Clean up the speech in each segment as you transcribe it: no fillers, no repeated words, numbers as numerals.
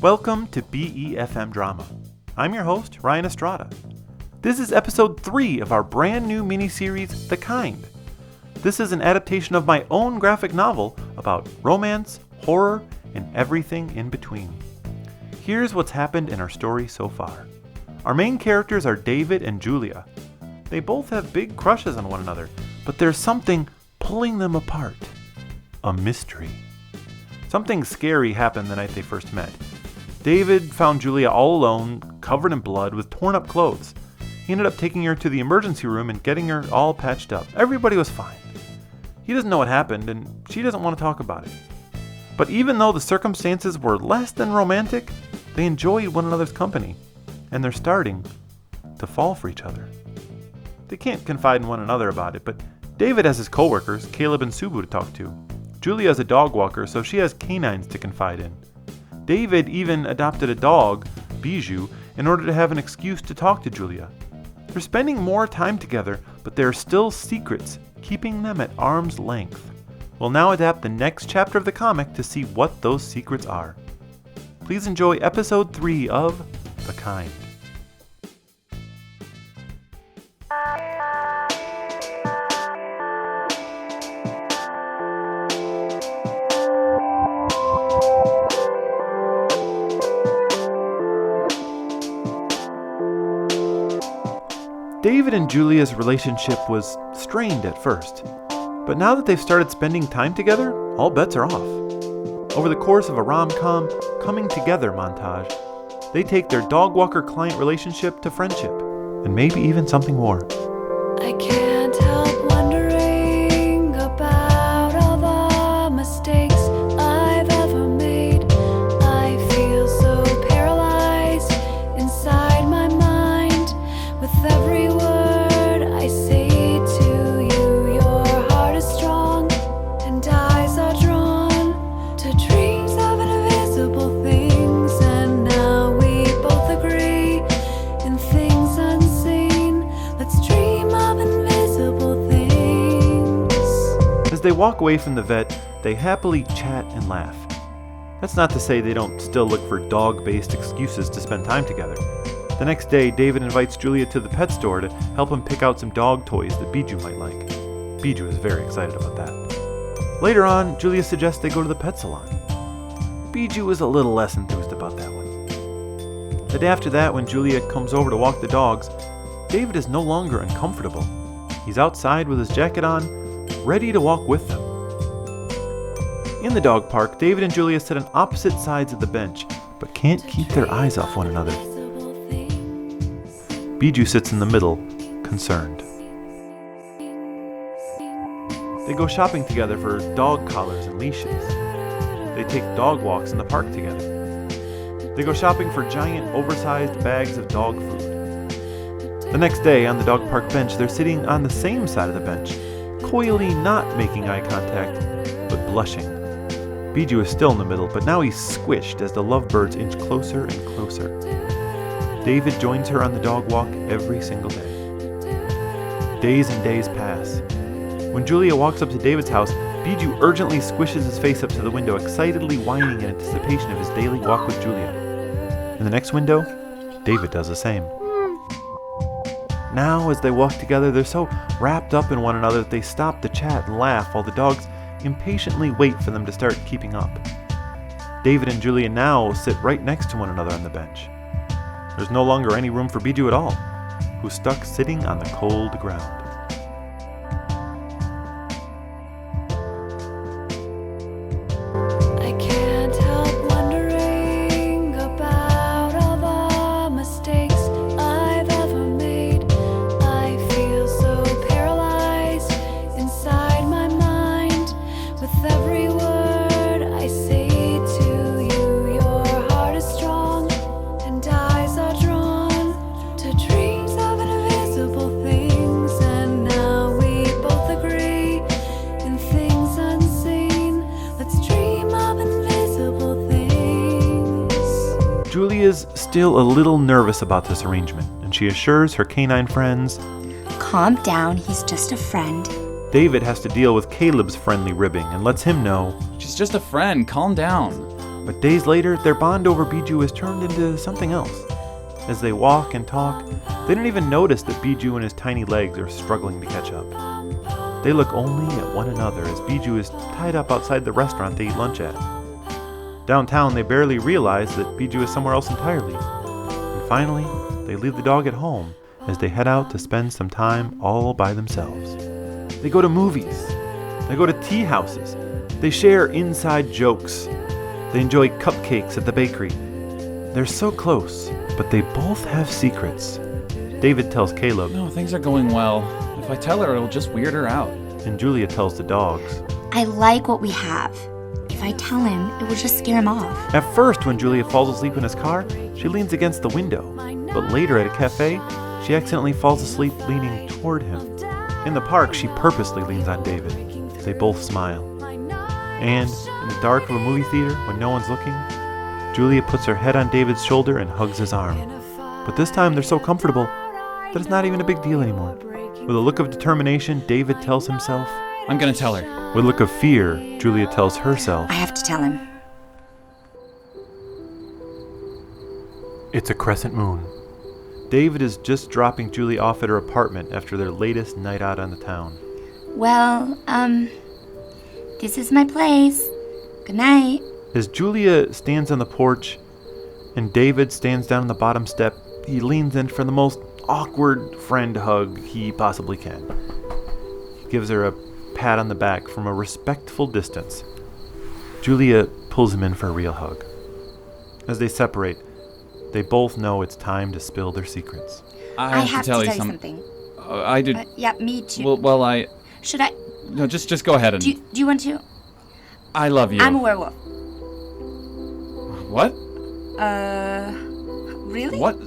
Welcome to BeFM Drama. I'm your host, Ryan Estrada. This is episode 3 of our brand new miniseries, The Kind. This is an adaptation of my own graphic novel about romance, horror, and everything in between. Here's what's happened in our story so far. Our main characters are David and Julia. They both have big crushes on one another, but there's something pulling them apart. A mystery. Something scary happened the night they first met. David found Julia all alone, covered in blood, with torn up clothes. He ended up taking her to the emergency room and getting her all patched up. Everybody was fine. He doesn't know what happened, and she doesn't want to talk about it. But even though the circumstances were less than romantic, they enjoyed one another's company, and they're starting to fall for each other. They can't confide in one another about it, but David has his coworkers, Caleb and Subu, to talk to. Julia is a dog walker, so she has canines to confide in. David even adopted a dog, Bijou, in order to have an excuse to talk to Julia. They're spending more time together, but there are still secrets keeping them at arm's length. We'll now adapt the next chapter of the comic to see what those secrets are. Please enjoy episode 3 of The Kind. David and Julia's relationship was strained at first, but now that they've started spending time together, all bets are off. Over the course of a rom-com coming together montage, they take their dog walker-client relationship to friendship, and maybe even something more. I can't help wondering about all the mistakes I've ever made. I feel so paralyzed inside my mind with every word I say to you. Your heart is strong and eyes are drawn to dreams of invisible things, and now we both agree in things unseen. Let's dream of invisible things. As they walk away from the vet, they happily chat and laugh. That's not to say they don't still look for dog-based excuses to spend time together. The next day, David invites Julia to the pet store to help him pick out some dog toys that Bijou might like. Bijou is very excited about that. Later on, Julia suggests they go to the pet salon. Bijou is a little less enthused about that one. The day after that, when Julia comes over to walk the dogs, David is no longer uncomfortable. He's outside with his jacket on, ready to walk with them. In the dog park, David and Julia sit on opposite sides of the bench, but can't keep their eyes off one another. Bijou sits in the middle, concerned. They go shopping together for dog collars and leashes. They take dog walks in the park together. They go shopping for giant, oversized bags of dog food. The next day, on the dog park bench, they're sitting on the same side of the bench, coyly not making eye contact, but blushing. Bijou is still in the middle, but now he's squished as the lovebirds inch closer and closer. David joins her on the dog walk every single day. Days and days pass. When Julia walks up to David's house, Bijou urgently squishes his face up to the window, excitedly whining in anticipation of his daily walk with Julia. In the next window, David does the same. Now, as they walk together, they're so wrapped up in one another that they stop to chat and laugh while the dogs impatiently wait for them to start keeping up. David and Julia now sit right next to one another on the bench. There's no longer any room for Bijou at all, who's stuck sitting on the cold ground. I can't help wondering about all the mistakes I've ever made. I feel so paralyzed inside my mind with every word I say to you. Your heart is strong and eyes are drawn to dreams of invisible things, and now we both agree in things unseen. Let's dream of invisible things. Julia's still a little nervous about this arrangement, and she assures her canine friends, Calm down, he's just a friend. David has to deal with Caleb's friendly ribbing and lets him know, She's just a friend, calm down. But days later, their bond over Bijou is turned into something else. As they walk and talk, they don't even notice that Bijou and his tiny legs are struggling to catch up. They look only at one another as Bijou is tied up outside the restaurant they eat lunch at. Downtown, they barely realize that Bijou is somewhere else entirely. And finally, they leave the dog at home as they head out to spend some time all by themselves. They go to movies. They go to tea houses. They share inside jokes. They enjoy cupcakes at the bakery. They're so close, but they both have secrets. David tells Caleb. No, things are going well. If I tell her, it'll just weird her out. And Julia tells the dogs. I like what we have. If I tell him, it will just scare him off. At first, when Julia falls asleep in his car, she leans against the window. But later at a cafe, she accidentally falls asleep leaning toward him. In the park, she purposely leans on David. They both smile. And in the dark of a movie theater, when no one's looking, Julia puts her head on David's shoulder and hugs his arm. But this time they're so comfortable that it's not even a big deal anymore. With a look of determination, David tells himself. I'm gonna tell her. With a look of fear, Julia tells herself. I have to tell him. It's a crescent moon. David is just dropping Julia off at her apartment after their latest night out on the town. Well, this is my place. Good night. As Julia stands on the porch and David stands down on the bottom step, he leans in for the most awkward friend hug he possibly can. He gives her a pat on the back from a respectful distance. Julia pulls him in for a real hug. As they separate, they both know it's time to spill their secrets. I have to tell you something. I did. Yeah, me too. Well, Should I? No, just go ahead and. Do you want to? I love you. I'm a werewolf. What? Really? What?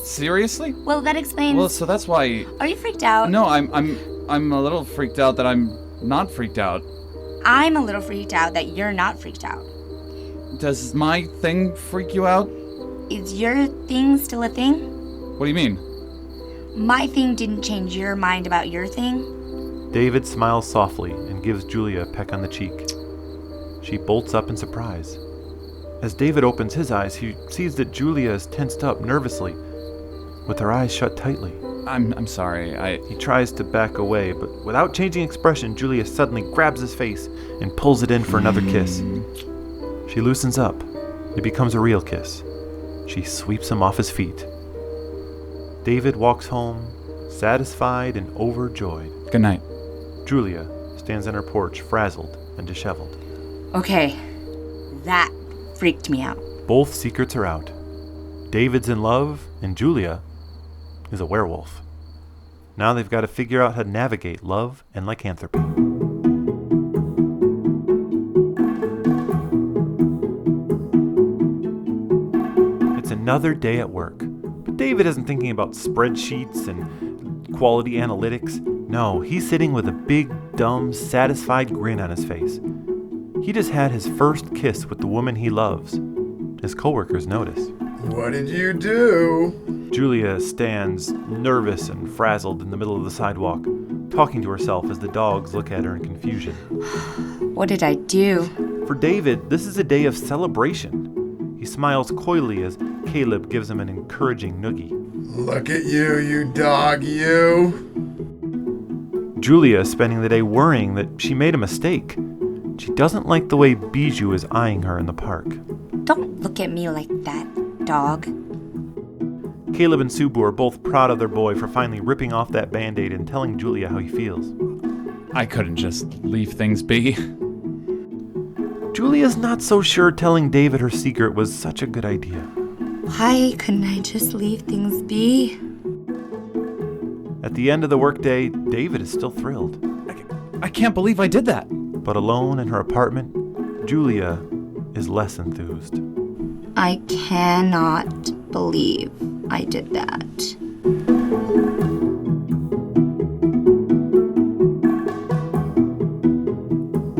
Seriously? Well, that explains. Well, so that's why. Are you freaked out? No, I'm a little freaked out that I'm not freaked out. I'm a little freaked out that you're not freaked out. Does my thing freak you out? Is your thing still a thing? What do you mean? My thing didn't change your mind about your thing? David smiles softly and gives Julia a peck on the cheek. She bolts up in surprise. As David opens his eyes, he sees that Julia is tensed up nervously, with her eyes shut tightly. I'm sorry. He tries to back away, but without changing expression, Julia suddenly grabs his face and pulls it in for another kiss. She loosens up. It becomes a real kiss. She sweeps him off his feet. David walks home, satisfied and overjoyed. Good night. Julia stands on her porch, frazzled and disheveled. Okay, that freaked me out. Both secrets are out. David's in love, and Julia is a werewolf. Now they've got to figure out how to navigate love and lycanthropy. It's another day at work. But David isn't thinking about spreadsheets and quality analytics. No, he's sitting with a big, dumb, satisfied grin on his face. He just had his first kiss with the woman he loves. His coworkers notice. What did you do? Julia stands, nervous and frazzled in the middle of the sidewalk, talking to herself as the dogs look at her in confusion. What did I do? For David, this is a day of celebration. He smiles coyly as Caleb gives him an encouraging noogie. Look at you, you dog, you. Julia is spending the day worrying that she made a mistake. She doesn't like the way Bijou is eyeing her in the park. Don't look at me like that, dog. Caleb and Subu are both proud of their boy for finally ripping off that Band-Aid and telling Julia how he feels. I couldn't just leave things be. Julia's not so sure telling David her secret was such a good idea. Why couldn't I just leave things be? At the end of the workday, David is still thrilled. I can't believe I did that. But alone in her apartment, Julia is less enthused. I cannot believe I did that.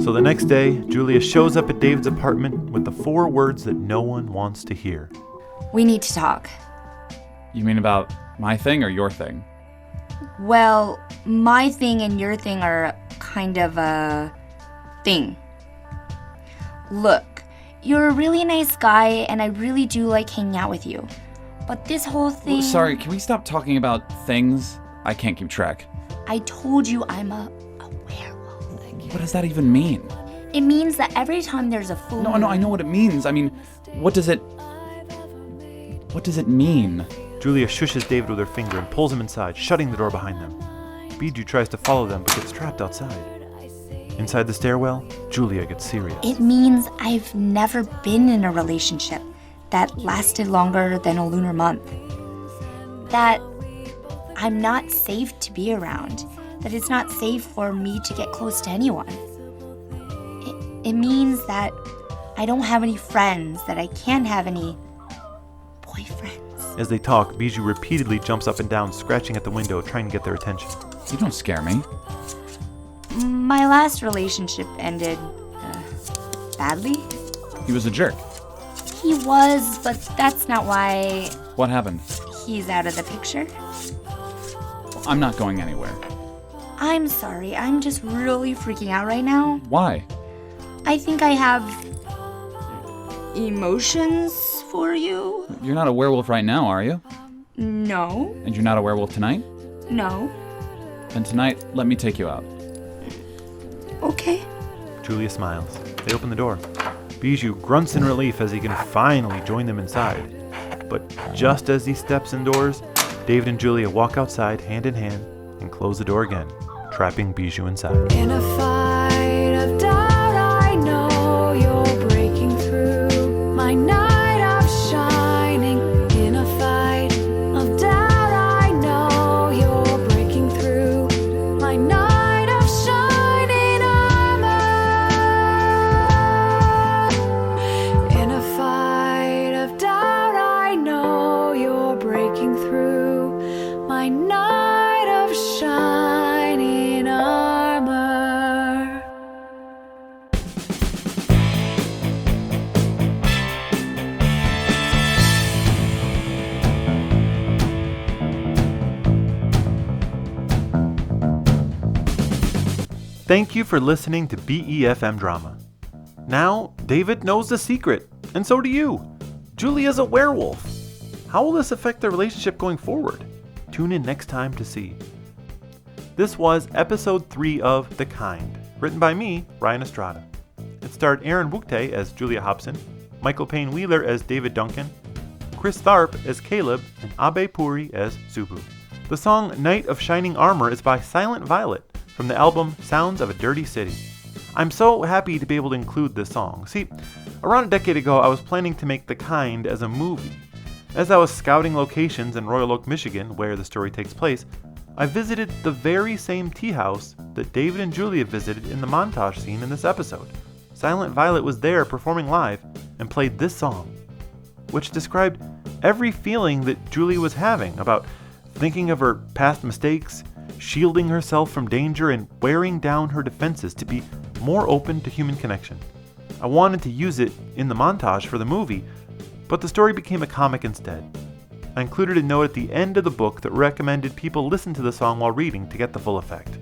So the next day, Julia shows up at David's apartment with the 4 words that no one wants to hear. We need to talk. You mean about my thing or your thing? Well, my thing and your thing are kind of a thing. Look, You're a really nice guy, and I really do like hanging out with you. But this whole thing... Sorry, can we stop talking about things? I can't keep track. I told you I'm a werewolf. What does that even mean? It means that every time there's a full No, I know what it means. I mean, what does it mean? Julia shushes David with her finger and pulls him inside, shutting the door behind them. Biju tries to follow them but gets trapped outside. Inside the stairwell, Julia gets serious. It means I've never been in a relationship that lasted longer than a lunar month. That I'm not safe to be around. That it's not safe for me to get close to anyone. It means that I don't have any friends, that I can't have any boyfriends. As they talk, Biju repeatedly jumps up and down, scratching at the window, trying to get their attention. You don't scare me. My last relationship ended badly. He was a jerk. He was, but that's not why What happened? he's out of the picture. I'm not going anywhere. I'm sorry, I'm just really freaking out right now. Why? I think I have emotions for you. You're not a werewolf right now, are you? No, And you're not a werewolf tonight? no. Then tonight, let me take you out. Okay. Julia smiles. They open the door. Biju grunts in relief as he can finally join them inside. But just as he steps indoors, David and Julia walk outside hand in hand and close the door again, trapping Biju inside. In a fight of doubt, I know you're breaking through my night of shining. In a fight of doubt, I know you're breaking through my night of shining armor. In a fight of doubt, I know you're breaking through my night of shining armor. Thank you for listening to BeFM Drama. Now, David knows the secret, and so do you. Julia's a werewolf. How will this affect their relationship going forward? Tune in next time to see. This was episode 3 of The Kind, written by me, Ryan Estrada. It starred Aaron Wooktae as Julia Hobson, Michael Payne Wheeler as David Duncan, Chris Tharp as Caleb, and Abe Puri as Subu. The song Night of Shining Armor is by Silent Violet from the album Sounds of a Dirty City. I'm so happy to be able to include this song. See, around a decade ago I was planning to make The Kind as a movie. As I was scouting locations in Royal Oak, Michigan, where the story takes place, I visited the very same tea house that David and Julia visited in the montage scene in this episode. Silent Violet was there performing live and played this song, which described every feeling that Julia was having about thinking of her past mistakes, shielding herself from danger, and wearing down her defenses to be more open to human connection. I wanted to use it in the montage for the movie, but the story became a comic instead. I included a note at the end of the book that recommended people listen to the song while reading to get the full effect.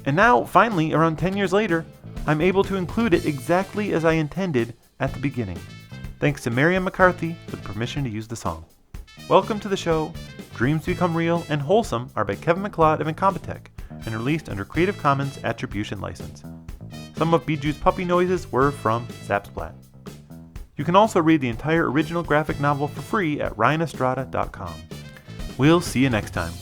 And now, finally, around 10 years later, I'm able to include it exactly as I intended at the beginning. Thanks to Marianne McCarthy for the permission to use the song. Welcome to the show. Dreams Become Real and Wholesome are by Kevin McLeod of Incompetech and released under Creative Commons Attribution License. Some of Biju's puppy noises were from Zapsplat. You can also read the entire original graphic novel for free at ryanestrada.com. We'll see you next time.